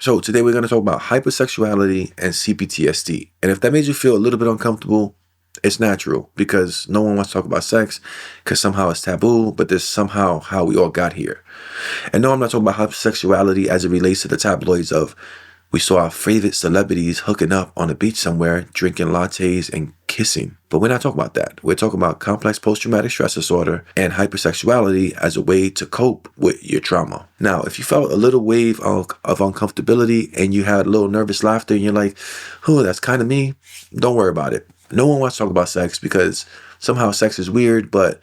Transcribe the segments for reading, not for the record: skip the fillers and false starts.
So today we're going to talk about hypersexuality and CPTSD. And if that made you feel a little bit uncomfortable, it's natural because no one wants to talk about sex because somehow it's taboo, but this somehow how we all got here. And no, I'm not talking about hypersexuality as it relates to the tabloids of we saw our favorite celebrities hooking up on a beach somewhere, drinking lattes and kissing. But we're not talking about that. We're talking about complex post-traumatic stress disorder and hypersexuality as a way to cope with your trauma. Now, if you felt a little wave of uncomfortability and you had a little nervous laughter and you're like, oh, that's kind of me, don't worry about it. No one wants to talk about sex because somehow sex is weird, but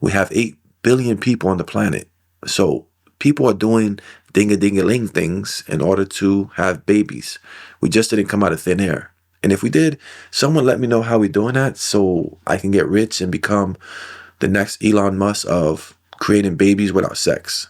we have 8 billion people on the planet. So people are doing ding-a-ding-a-ling things in order to have babies. We just didn't come out of thin air. And if we did, someone let me know how we're doing that so I can get rich and become the next Elon Musk of creating babies without sex.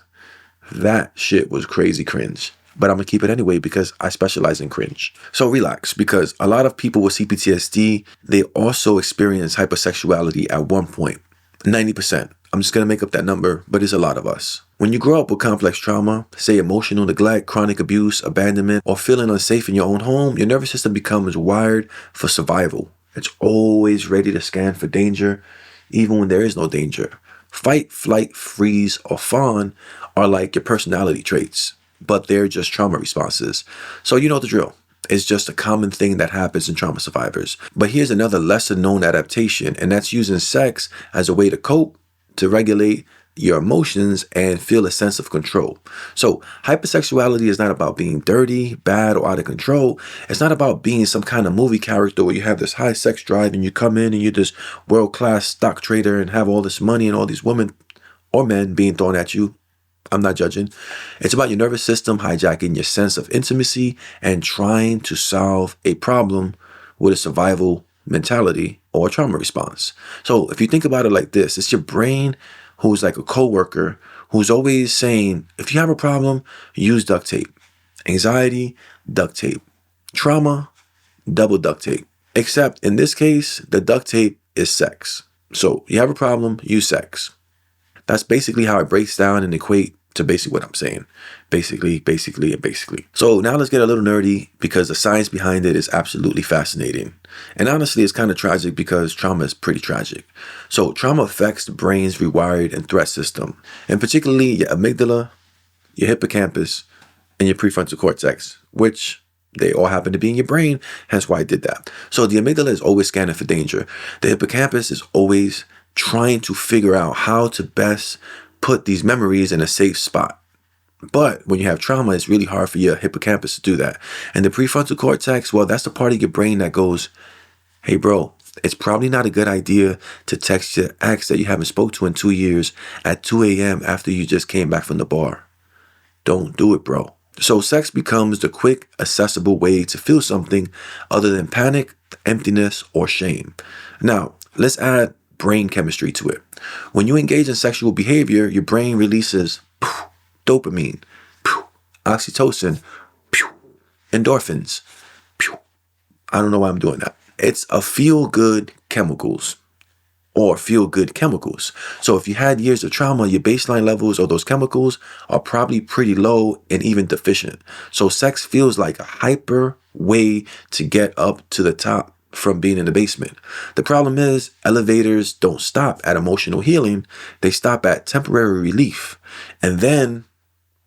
That shit was crazy cringe. But I'm going to keep it anyway because I specialize in cringe. So relax, because a lot of people with CPTSD, they also experience hypersexuality at one point. 90%. I'm just going to make up that number, but it's a lot of us. When you grow up with complex trauma, say emotional neglect, chronic abuse, abandonment, or feeling unsafe in your own home, your nervous system becomes wired for survival. It's always ready to scan for danger, even when there is no danger. Fight, flight, freeze, or fawn are like your personality traits, but they're just trauma responses. So you know the drill. It's just a common thing that happens in trauma survivors. But here's another lesser known adaptation, and that's using sex as a way to cope, to regulate your emotions and feel a sense of control. So hypersexuality is not about being dirty, bad, or out of control. It's not about being some kind of movie character where you have this high sex drive and you come in and you're this world-class stock trader and have all this money and all these women or men being thrown at you. I'm not judging. It's about your nervous system hijacking your sense of intimacy and trying to solve a problem with a survival mentality or a trauma response. So if you think about it like this, it's your brain who's like a coworker who's always saying, if you have a problem, use duct tape. Anxiety, duct tape. Trauma, double duct tape. Except in this case, the duct tape is sex. So you have a problem, use sex. That's basically how it breaks down and equate to basically what I'm saying. Basically. So now let's get a little nerdy because the science behind it is absolutely fascinating. And honestly, it's kind of tragic because trauma is pretty tragic. So trauma affects the brain's rewired and threat system, and particularly your amygdala, your hippocampus, and your prefrontal cortex, which they all happen to be in your brain, hence why I did that. So the amygdala is always scanning for danger. The hippocampus is always trying to figure out how to best put these memories in a safe spot. But when you have trauma, it's really hard for your hippocampus to do that. And the prefrontal cortex, well, that's the part of your brain that goes, hey, bro, it's probably not a good idea to text your ex that you haven't spoke to in 2 years at 2 a.m. after you just came back from the bar. Don't do it, bro. So sex becomes the quick, accessible way to feel something other than panic, emptiness, or shame. Now, let's add brain chemistry to it. When you engage in sexual behavior, your brain releases dopamine, oxytocin, endorphins. I don't know why I'm doing that. It's a feel-good chemicals or feel-good chemicals. So if you had years of trauma, your baseline levels of those chemicals are probably pretty low and even deficient. So sex feels like a hyper way to get up to the top from being in the basement. The problem is elevators don't stop at emotional healing. They stop at temporary relief. And then,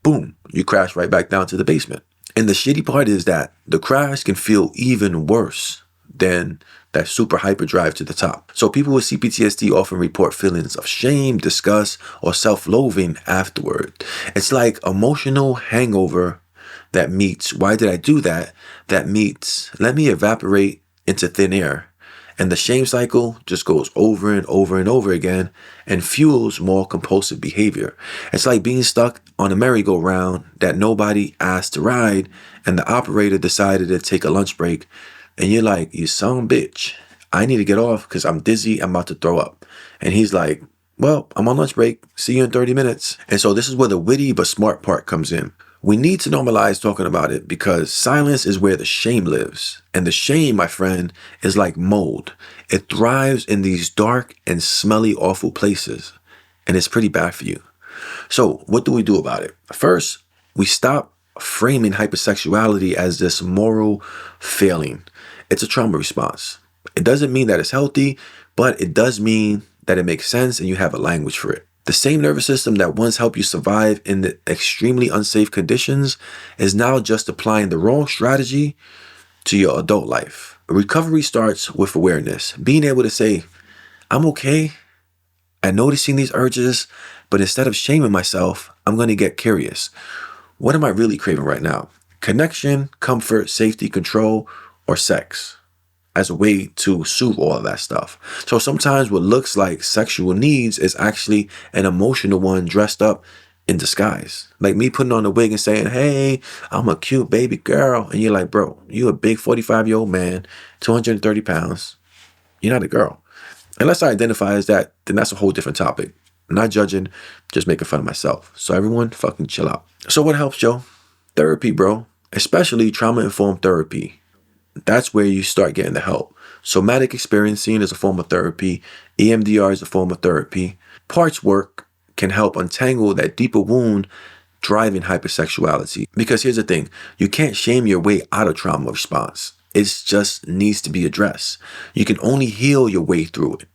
boom, you crash right back down to the basement. And the shitty part is that the crash can feel even worse than that super hyper drive to the top. So people with CPTSD often report feelings of shame, disgust, or self-loathing afterward. It's like emotional hangover that meets, why did I do that? That meets, let me evaporate into thin air. And the shame cycle just goes over and over and over again and fuels more compulsive behavior. It's like being stuck on a merry-go-round that nobody asked to ride and the operator decided to take a lunch break. And you're like, you son of a bitch, I need to get off because I'm dizzy, I'm about to throw up. And he's like, well, I'm on lunch break. See you in 30 minutes. And so this is where the witty but smart part comes in. We need to normalize talking about it because silence is where the shame lives. And the shame, my friend, is like mold. It thrives in these dark and smelly, awful places. And it's pretty bad for you. So what do we do about it? First, we stop framing hypersexuality as this moral failing. It's a trauma response. It doesn't mean that it's healthy, but it does mean that it makes sense and you have a language for it. The same nervous system that once helped you survive in the extremely unsafe conditions is now just applying the wrong strategy to your adult life. Recovery starts with awareness, being able to say, I'm okay at noticing these urges, but instead of shaming myself, I'm going to get curious. What am I really craving right now? Connection, comfort, safety, control, or sex? As a way to soothe all of that stuff. So sometimes what looks like sexual needs is actually an emotional one dressed up in disguise. Like me putting on a wig and saying, hey, I'm a cute baby girl. And you're like, bro, you a big 45-year-old man, 230 pounds. You're not a girl. Unless I identify as that, then that's a whole different topic. I'm not judging, just making fun of myself. So everyone fucking chill out. So what helps, Joe? Therapy, bro. Especially trauma-informed therapy. That's where you start getting the help. Somatic experiencing is a form of therapy. EMDR is a form of therapy. Parts work can help untangle that deeper wound driving hypersexuality. Because here's the thing, you can't shame your way out of trauma response. It just needs to be addressed. You can only heal your way through it.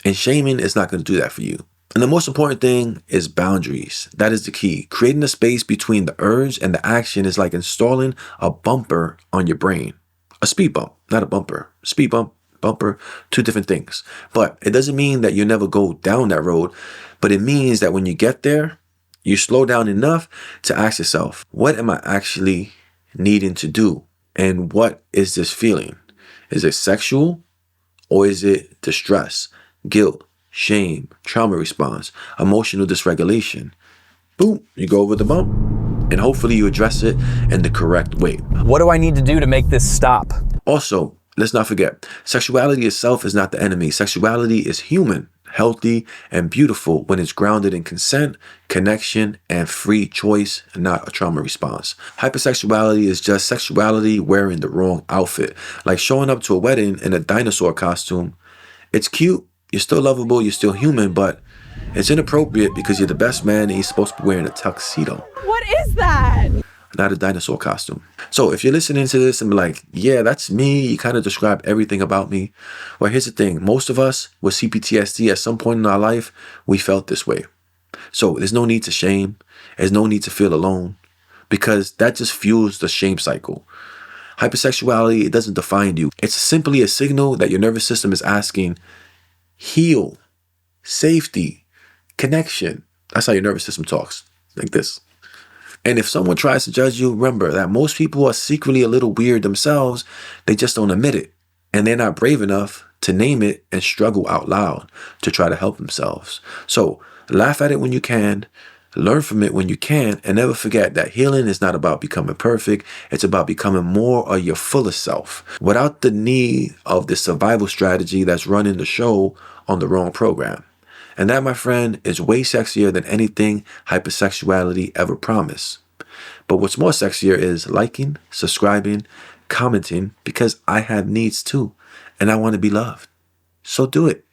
And shaming is not going to do that for you. And the most important thing is boundaries. That is the key. Creating a space between the urge and the action is like installing a bumper on your brain. A speed bump, not a bumper. Speed bump, bumper, two different things. But it doesn't mean that you'll never go down that road. But it means that when you get there, you slow down enough to ask yourself, what am I actually needing to do? And what is this feeling? Is it sexual or is it distress, guilt, shame, trauma response, emotional dysregulation? Boom, you go over the bump. And hopefully you address it in the correct way. What do I need to do to make this stop? Also, let's not forget, sexuality itself is not the enemy. Sexuality is human, healthy, and beautiful when it's grounded in consent, connection, and free choice, and not a trauma response. Hypersexuality is just sexuality wearing the wrong outfit. Like showing up to a wedding in a dinosaur costume. It's cute, you're still lovable, you're still human, but it's inappropriate because you're the best man and he's supposed to be wearing a tuxedo. What is that? Not a dinosaur costume. So if you're listening to this and be like, yeah, that's me, you kind of describe everything about me. Well, here's the thing. Most of us with CPTSD at some point in our life, we felt this way. So there's no need to shame. There's no need to feel alone because that just fuels the shame cycle. Hypersexuality, it doesn't define you. It's simply a signal that your nervous system is asking, heal, safety, connection. That's how your nervous system talks, like this. And if someone tries to judge you, remember that most people are secretly a little weird themselves. They just don't admit it. And they're not brave enough to name it and struggle out loud to try to help themselves. So laugh at it when you can, learn from it when you can, and never forget that healing is not about becoming perfect. It's about becoming more of your fullest self without the need of the survival strategy that's running the show on the wrong program. And that, my friend, is way sexier than anything hypersexuality ever promised. But what's more sexier is liking, subscribing, commenting, because I have needs too, and I want to be loved. So do it.